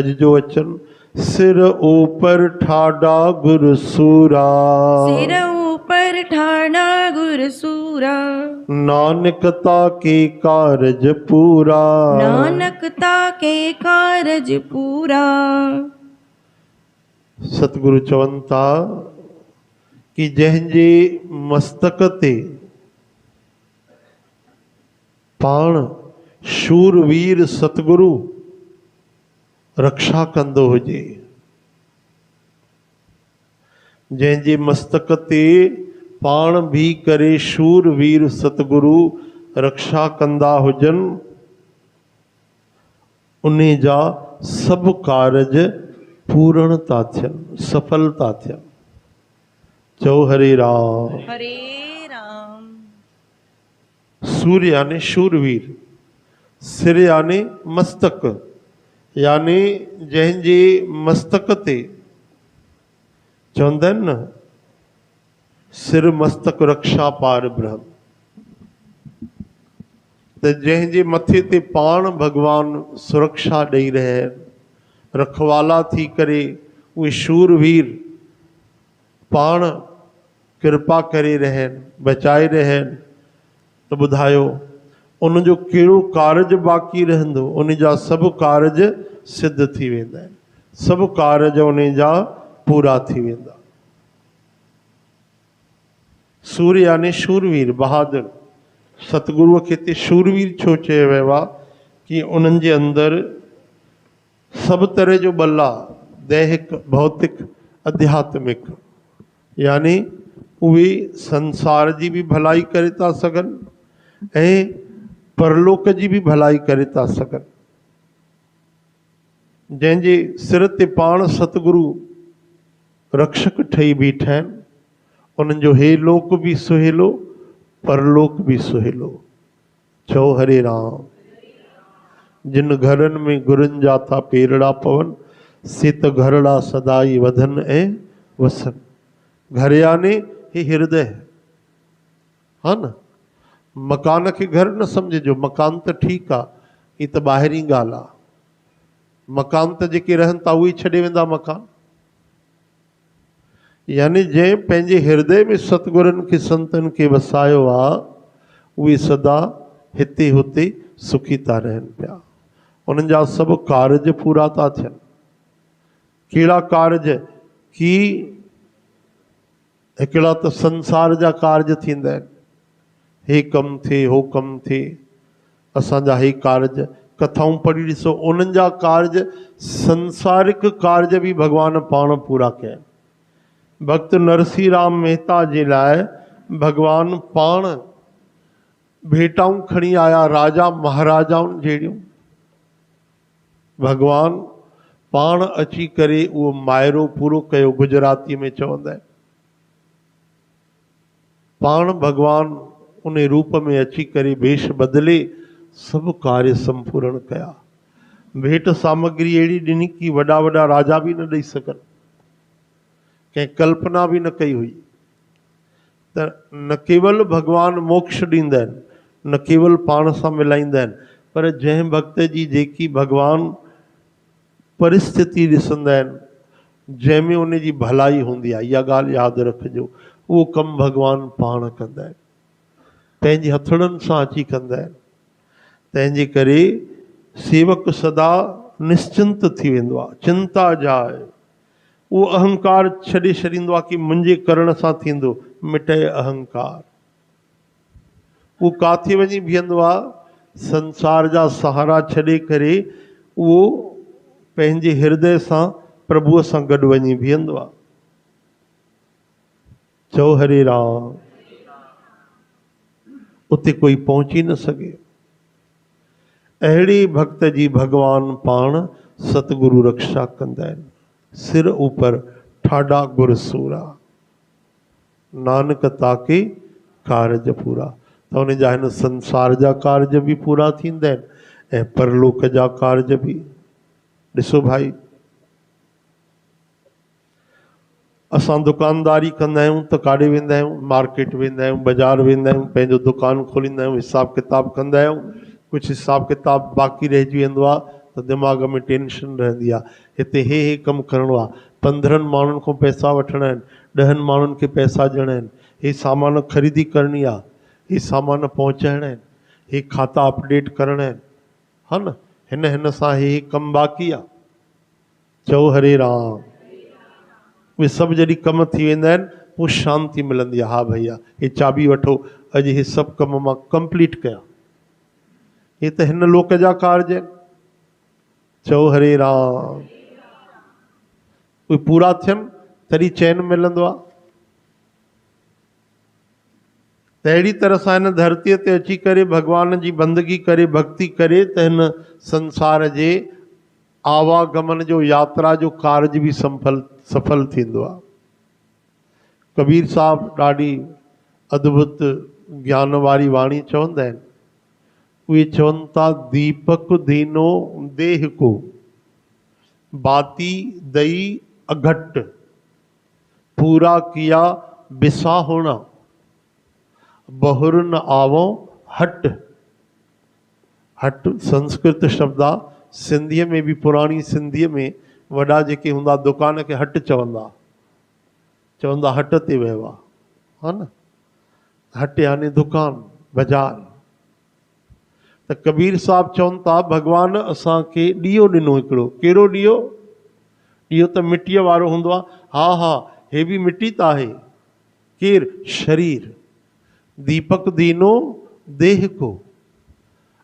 अज जो वचन, सिर ऊपर ठाडा गुर सूरा, सिर ऊपर ठाड़ा गुर सूरा, नानकता के कारज पूरा। नानकता के कारज पूरा। सतगुरु चवनि था कि जंहिंजे मस्तक ते पाण शूरवीर सतगुरु रक्षा कंदो हुजे, जंहिंजे मस्तक ते पाण भी करे शूरवीर सतगुरु रक्षा कंदा हुजनि, उन जा सब कारज पूर्ण था थियनि, सफल था थियनि। चओ हरे राम। हरे राम। सूर्य यानी शूरवीर, सिर यानी मस्तक, यानी जंहिंजे मस्तक ते चवंदा आहिनि न, सिर मस्तक रक्षा पार ब्रह्म, त जंहिंजे मथे ते पाण भगवान सुरक्षा ॾेई रहिया आहिनि, रखवाला थी करे उहे शूरवीर पाण कृपा करे रहिया आहिनि, बचाए रहिया आहिनि, त ॿुधायो उन जो कहिड़ो कारज बाक़ी रहंदो? उन जा सभु कारज सिद्ध थी वेंदा आहिनि, सभु कारज उन जा पूरा थी वेंदा। सूर्य यानी शूरवीर, बहादुर। सतगुरुअ खे हिते शूरवीर छो चयो वियो आहे? कि उन्हनि जे अंदरि सभु तरह जो बल आहे, दैहिक, भौतिक, आध्यात्मिक, यानी उहे संसार जी बि भलाई करे था सघनि ऐं परलोक जी बि भलाई करे था सघनि। जंहिंजे सिर ते पाण सतगुरु रक्षक ठही बीठा आहिनि, उन्हनि जो हे लोक बि सुहेलो, परलोक बि सुहेलो। चओ हरे राम। जिन घरनि में गुरुनि जा था पेरड़ा पवनि, से त घरड़ा सदाई वधनि ऐं वसनि। घर यानी हे हृदय, हा न। मकान खे घर न सम्झिजो, मकान त ठीकु आहे, ही त ॿाहिरीं ॻाल्हि आहे। मकान त जेके रहनि था उहे छॾे वेंदा मकान। यानी जंहिं पंहिंजे हृदय में सतगुरनि खे, संतनि खे वसायो आहे, उहे सदा हिते हुते सुखी था रहनि पिया। उन्हनि जा सभु कारज पूरा था थियनि। कहिड़ा कारज? कि हिकिड़ा त संसार जा कारज थींदा आहिनि, हे कमु थिए, हो कमु थिए, असांजा हे कारज, कथाऊं पढ़ी ॾिसो, उन्हनि जा कारज, संसारिक कारज बि भॻवान पाण पूरा कया आहिनि। भक्त नरसिंह राम मेहता जे लाइ भगवान पाण भेटाऊं खणी आया, राजा महाराजाउनि जहिड़ियूं। भगवान पाण अची करे उहो मायरो पूरो कयो, गुजराती में चवंदा आहिनि। पाण भगवान उन रूप में अची करे वेश बदिले सभु कार्य संपूर्ण कया। भेट सामग्री अहिड़ी ॾिनी कि वॾा वॾा राजा बि न ॾेई सघनि, कंहिं कल्पना बि न कई हुई। त न केवल भगवान मोक्ष ॾींदा आहिनि, न केवल पाण सां मिलाईंदा आहिनि, पर जंहिं भक्त जी जेकी भगवान परिस्थिति ॾिसंदा आहिनि, जंहिंमें उन जी भलाई हूंदी आहे, इहा ॻाल्हि यादि रखिजो, उहो कमु भगवान पाण कंदा आहिनि, पंहिंजे हथड़नि सां अची कंदा आहिनि। तंहिंजे करे सेवक सदा निश्चिंत थी वेंदो आहे, चिंता जाए। उहो अहंकार छॾे छॾींदो आहे कि मुंहिंजे करण सां थींदो, मिटाए अहंकार। उहो काथे वञी बीहंदो आहे? संसार जा सहारा छॾे करे उहो पंहिंजे हृदय सां, प्रभुअ सां गॾु वञी बीहंदो आहे। चओ हरे राम। उते कोई पहुची न सघे। अहिड़े भक्त जी भगवान पाण सतगुरु रक्षा कंदा आहिनि। सिर ऊपर ठाडा गुर सूरा, नानक ताके कारज पूरा। त उन जा हिन संसार जा कारज बि पूरा थींदा आहिनि ऐं परलोक जा कारज बि। ॾिसो भाई, असां दुकानदारी कंदा आहियूं त काॾे वेंदा आहियूं? मार्केट वेंदा आहियूं, बाज़ारि वेंदा आहियूं, पंहिंजो दुकानु खोलींदा आहियूं, हिसाब किताब कंदा आहियूं। कुझु हिसाब किताब बाक़ी रहिजी वेंदो आहे त दिमाग़ में टेंशन रहंदी आहे, हिते हे कमु करिणो आहे, 15 माण्हुनि खां पैसा वठिणा आहिनि, 10 माण्हुनि खे पैसा ॾियणा आहिनि, हे सामान ख़रीदी करणी आहे, हे सामान पहुचाइणा आहिनि, हे खाता अपडेट करणा आहिनि, हा न, हिन सां हे कमु बाक़ी आहे। चओ हरे राम। उहे सभु जॾहिं कम थी वेंदा आहिनि पोइ शांती मिलंदी आहे। हा भैया हे चाबी वठो, अॼु हे सभु कम मां कंप्लीट कया। हे त हिन लोक जा कार्य आहिनि। चओ हरे राम। उहे पूरा थियनि तॾहिं चैन मिलंदो आहे। त अहिड़ी तरह सां हिन धरतीअ ते अची करे भॻवान जी बंदगी करे भक्ति करे त हिन संसार जे आवागमन जो यात्रा जो कार्य बि सफल थींदो आहे। कबीर साहब ॾाढी अद्भुत ज्ञान वारी वाणी चवंदा आहिनि। उहे चवनि था दीपक दीनो देह को, बाती दई अघट, पूरा किया बिसाहुणा, बहुर न आवो हट। हट संस्कृत शब्द आहे, सिंधीअ में बि पुराणी सिंधीअ में वॾा जेके हूंदा दुकान खे हट चवंदा हट ते वियो आहे, हा न। हट यानी दुकान बाज़ार। त कबीर साहब चवनि था भॻवान असांखे ॾीओ ॾिनो हिकिड़ो। कहिड़ो ॾीओ? ॾीओ त मिटीअ वारो हूंदो आहे। हा हा हे बि मिटी त आहे। केरु? शरीर। दीपक दीनो देह को।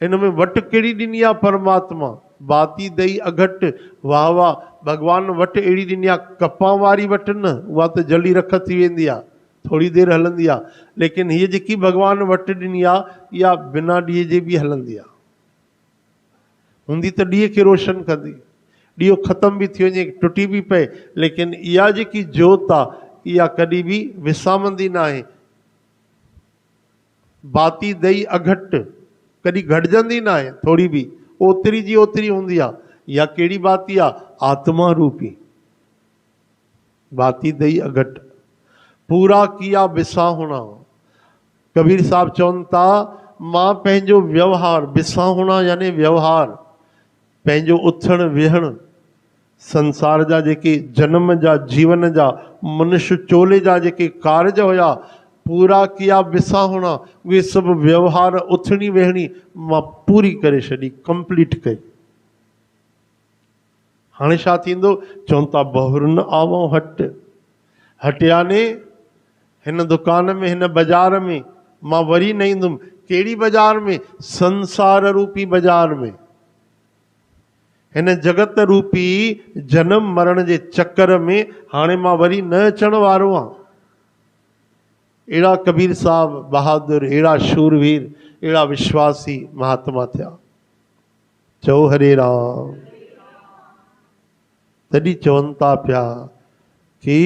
इन में वट कहिड़ी ॾिनी आहे परमात्मा? बाती दई अघट। वाह वाह, भॻवान वट अहिड़ी ॾिनी आहे, कपां वारी वट न, उहा त जली रख थी वेंदी आहे, थोरी देरि हलंदी आहे। लेकिन हीअ जेकी भॻवान वट ॾिनी आहे इहा बिना ॾीए जे बि हलंदी आहे। हूंदी त ॾीए खे रोशन कंदी, ॾीओ ख़तम बि थी वञे, टुटी बि पए, लेकिन इहा जेकी जोत आहे इहा कॾहिं बि विसामंदी न आहे। बाती दई अघट, कॾहिं घटिजंदी न आहे, थोरी बि ओतिरी जी ओतिरी हूंदी आहे। इहा कहिड़ी बाती आहे? आत्मा रूपी बाती दई अघट। पूरा किया बिसाहुणा। कबीर साहब चवनि था मां पंहिंजो व्यवहार, बिसाहुणा यानी व्यवहार, पंहिंजो उथण विहण, संसार जा जेके जन्म जा जीवन जा मनुष्य चोले जा जेके कार्य हुया, पूरा किया बिसाहुणा, उहे सभु व्यवहार उथणी वेहणी मां पूरी करे छॾी, कंप्लीट कई। हाणे छा थींदो? चवनि था बहुर न आवो हट। हट याने हिन दुकान में, हिन बाज़ार में मां वरी न ईंदुमि। कहिड़ी बाज़ार में? संसार रूपी बाज़ार में। हिन जगत रूपी जन्म मरण जे चक्कर में हाणे मां वरी न अचण वारो आहियां। अहिड़ा कबीर साहब बहादुर, अहिड़ा शूरवीर, अहिड़ा विश्वासी महात्मा थिया। चओ हरे राम। तॾहिं चवनि था पिया कि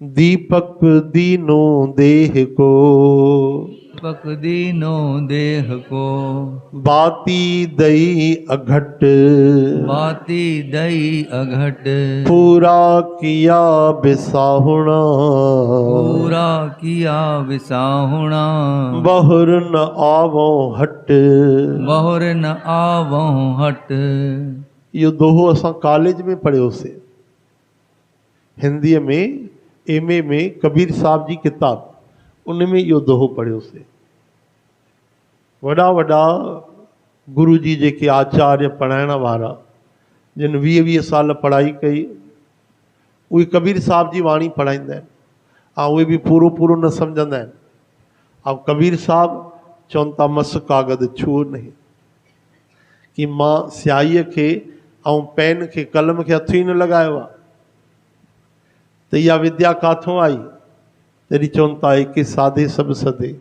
दीपक दीनो देह को, दीपक दीनो देह को, बाती दई अघट, बाती दई अघट, पूरा किया बिसाहुणा, पूरा किया विसाहुणा, बहुर न आवो हट, बहुर न आवो हट। इहो दोहो असां कॉलेज में पढ़ियोसीं, हिंदीअ में MA में कबीर साहब जी किताब, उन में इहो दोहो पढ़ियोसीं। वॾा वॾा गुरु जी जेके आचार्य पढ़ाइण वारा, जिन 20-20 साल पढ़ाई कई, उहे कबीर साहब जी वाणी पढ़ाईंदा आहिनि, ऐं उहे बि पूरो पूरो न सम्झंदा आहिनि। ऐं कबीर साहब चवनि था मस कागज़ छुओ नहीं, कि मां स्याहीअ खे ऐं पेन खे, कलम खे हथ ई न लॻायो आहे। त इहा विद्या काथों आई? तॾहिं चवनि था एके साधे सभु सधे।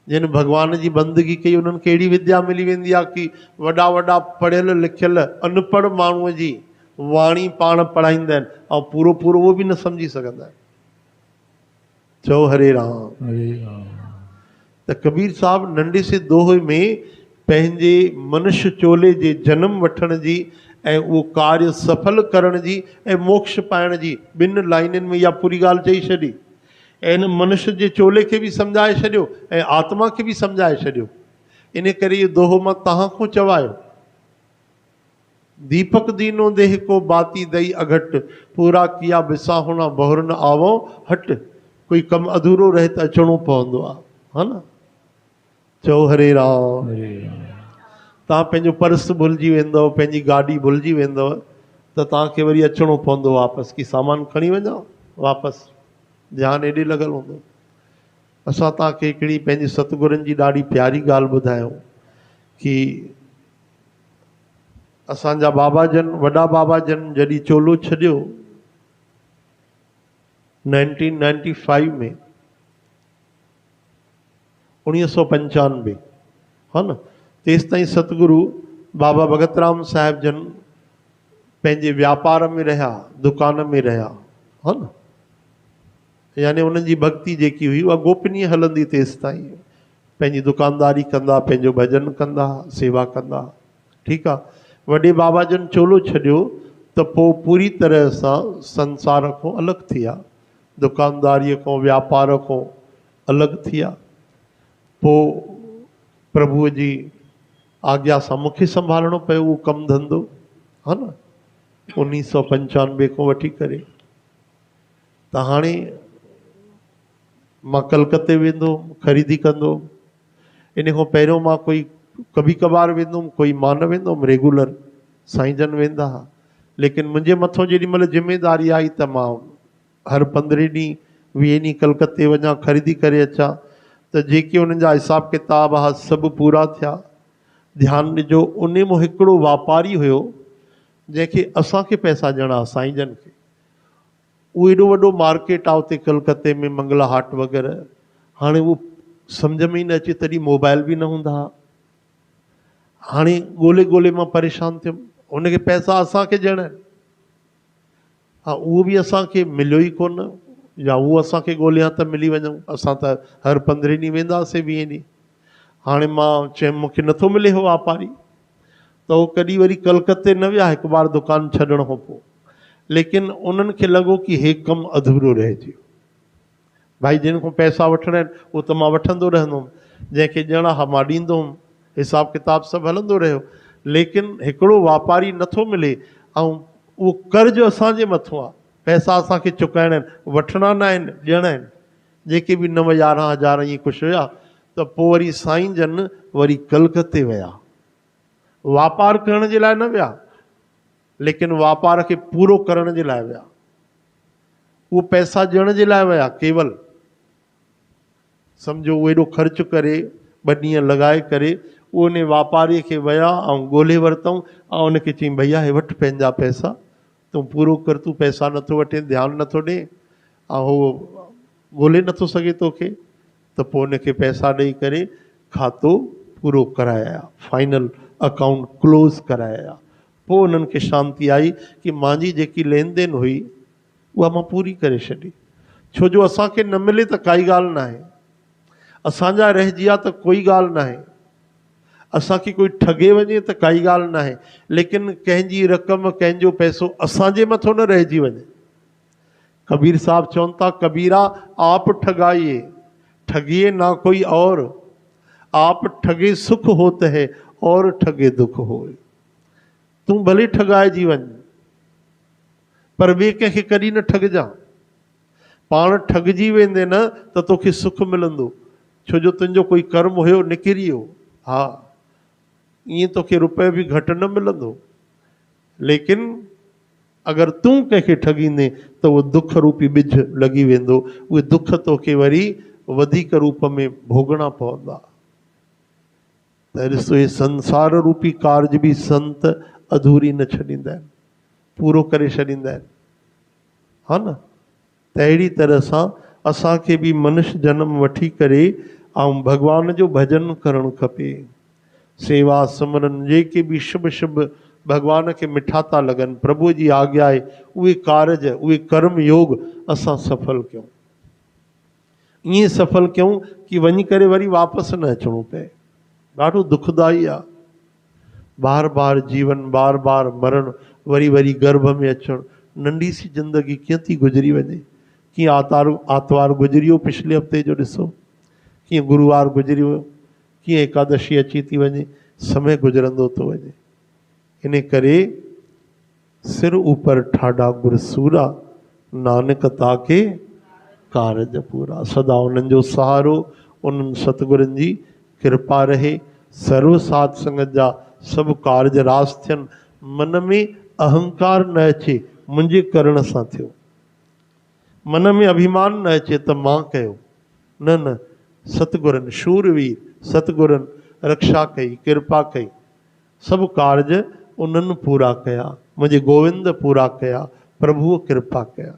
जिन भॻवान जी बंदगी कई उन्हनि खे अहिड़ी विद्या मिली वेंदी आहे कि वॾा वॾा पढ़ियल लिखियल अनपढ़ माण्हूअ जी वाणी पाण पढ़ाईंदा आहिनि ऐं पूरो पूरो उहो बि न सम्झी सघंदा आहिनि। चओ हरे राम। हरे राम। त कबीर साहब नंढे से दोहे में पंहिंजे मनुष्य चोले जे जन्म वठण जी ऐं उहो कार्य सफल करण जी ऐं मोक्ष पाइण जी 2 लाइनुनि में इहा पूरी ॻाल्हि चई छॾी। ऐं हिन मनुष्य जे चोले खे बि सम्झाए छॾियो ऐं आत्मा खे बि सम्झाए छॾियो। इन करे इहो दोहो मां तव्हां खां चवायो दीपक दीनो देह को बाती दई अघट, पूरा किया विसाहुणा बहुर न आवो हट। कोई कम अधूरो रहे त अचणो पवंदो आहे, हा न। चओ हरे राम। तव्हां पंहिंजो पर्स भुलिजी वेंदव, पंहिंजी गाॾी भुलिजी वेंदव त तव्हांखे वरी अचिणो पवंदो वापसि की सामान खणी वञो वापसि, ध्यानु एॾे लॻल हूंदो। असां तव्हांखे हिकिड़ी पंहिंजी सतगुरनि जी ॾाढी प्यारी ॻाल्हि ॿुधायूं की असांजा बाबा जन, वॾा बाबा जन जॾहिं चोलो छॾियो 1995 में, 1995, हा न, तेसि ताईं सतगुरु बाबा भगत राम साहिब जन पंहिंजे व्यापार में रहिया, दुकान में रहिया, हा न। यानी उन्हनि जी भक्ति जेकी हुई उहा गोपनीय हलंदी तेसि ताईं, पंहिंजी दुकानदारी कंदा, पंहिंजो भॼन कंदा, सेवा कंदा, ठीकु आहे। वॾे बाबा जन चोलो छॾियो त पोइ पूरी तरह सां संसार खां अलॻि थी विया, दुकानदारीअ खां, व्यापार खां अलॻि थी विया। पोइ प्रभुअ जी आज्ञा सां मूंखे संभालणो पियो उहो कमु धंधो, हा न, 1995 खां वठी करे। त हाणे मां कलकत्ते वेंदो हुउमि, ख़रीदी कंदो हुउमि। इन खां पहिरियों मां कोई कभी कभार वेंदो हुउमि, कोई मां न वेंदो हुउमि, रेगुलर साईं जन वेंदा हुआ। लेकिन मुंहिंजे मथां जेॾी महिल ज़िमेदारी आई त मां हर 15 ॾींहं 20 ॾींहं कलकत्ते वञा, ख़रीदी करे अचां, त जेके उन्हनि जा हिसाब किताब हुआ सभु पूरा थिया। ध्यानु ॾिजो, उन में हिकिड़ो वापारी हुयो जंहिंखे असांखे पैसा ॾियणा साईं जन खे। उहो एॾो वॾो मार्केट आहे उते कलकत्ते में, मंगला हाट वग़ैरह। हाणे उहो सम्झ में ई न अचे, तॾहिं मोबाइल बि न हूंदा हुआ। हाणे ॻोल्हे ॻोल्हे मां परेशान थियुमि, हुनखे पैसा असांखे ॾियणा आहिनि। हा, उहो बि असांखे मिलियो ई कोन, या उहो असांखे ॻोल्हियां त मिली वञूं, असां त हर 15 ॾींहं वेंदासीं, 20 ॾींहं। हाणे मां चयुमि मूंखे नथो मिले हो वापारी, त उहो कॾहिं वरी कलकत्ते न विया हिकु बार दुकानु छॾण खां पोइ। लेकिन उन्हनि खे लॻो कि हे कमु अधूरो रहिजी वियो। भाई जिन खां पैसा वठणा आहिनि उहो त मां वठंदो रहंदुमि, जंहिंखे ॾियणा हा मां ॾींदो हुउमि, हिसाब किताब सभु हलंदो रहियो। लेकिन हिकिड़ो वापारी नथो मिले, ऐं उहो कर्ज़ु असांजे मथां आहे, पैसा असांखे चुकाइणा आहिनि, वठणा न आहिनि, ॾियणा आहिनि। जेके बि 9-11 ईअं कुझु हुया। त पोइ वरी साईं जन वरी कलकत्ते विया, वापार करण जे लाइ न विया, लेकिन वापार खे पूरो करण जे लाइ विया। उहो पैसा ॾियण जे लाइ विया केवल। सम्झो उहो एॾो ख़र्च करे 2 ॾींहं लॻाए करे उहो उन वापारीअ खे विया ऐं ॻोल्हे वरितऊं, ऐं उनखे चयईं भैया हे वठि पंहिंजा पैसा, तूं पूरो कर, तूं पैसा नथो वठे, ध्यानु नथो ॾे, ऐं उहो ॻोल्हे नथो सघे तोखे। त पोइ उनखे पैसा ॾेई करे खातो पूरो कराया, फाइनल अकाउंट क्लोज़ कराया। पोइ उन्हनि खे शांती आई कि मुंहिंजी जेकी लेन देन हुई उहा मां पूरी करे छॾी। छो जो असांखे न मिले त काई ॻाल्हि न आहे, असांजा रहिजी विया त कोई ॻाल्हि न आहे, असांखे कोई ठगे वञे त काई ॻाल्हि न आहे, लेकिन कंहिंजी रक़म, कंहिंजो पैसो असांजे मथां न रहिजी वञे। कबीर साहब चवनि था, कबीरा आप ठगाइए, ठगिए ना कोई और, आप ठगे सुख होत है और ठगे दुख होए। तूं भले ठगाइजी वञ, पर ॿिए कंहिंखे कॾहिं न ठगजां। पाण ठगजी वेंदे न त तोखे सुख मिलंदो, छो जो तुंहिंजो कोई कर्म हुयो, निकिरी वियो। हा, ईअं तोखे रुपयो बि घटि न मिलंदो, लेकिन अगरि तूं कंहिंखे ठगींदे त उहो दुख रूपी ॿिज लॻी वेंदो। उहे दुख तोखे वरी वधीक रूप में भोगणा पवंदा। त ॾिसो, इहे संसार रूपी कार्ज बि संत अधूरी न छॾींदा आहिनि, पूरो करे छॾींदा आहिनि, हा न। त अहिड़ी तरह सां असांखे बि मनुष्य जन्म वठी करे ऐं भॻवान जो भॼन करणु खपे। सेवा सिमरन जेके बि शुभ शुभ भॻवान खे मिठा था लॻनि, प्रभु जी आज्ञा आहे, उहे कारज, उहे कर्म योग असां सफल कयूं। ईअं सफल कयूं कि वञी करे वरी वापसि न अचिणो पए। ॾाढो दुखदाई आहे, बार बार जीवन, बार बार मरण, वरी वरी गर्भ में अचणु। नंढी सी ज़िंदगी कीअं थी गुज़री वञे। कीअं आर्तवार गुज़री वियो पिछले हफ़्ते जो, ॾिसो कीअं गुरुवार गुज़री वियो, कीअं एकादशी अची थी वञे, समय गुज़रंदो थो वञे। इन करे सिर ऊपर ठाडा गुरसूरा, नानक ताके कारज पूरा। सदा उन्हनि जो सहारो, उन्हनि सतगुरनि जी कृपा रहे। सर्व साध संगत जा सभु कारज रास थियनि। मन में अहंकार न अचे मुंहिंजे करण सां थियो, मन में अभिमान न अचे त मां कयो, न न, सतगुरनि शूरवीर सतगुरनि रक्षा कई, कृपा कई, सभु कारज उन्हनि पूरा कया, मुंहिंजे गोविंद पूरा कया, प्रभुअ कृपा कया।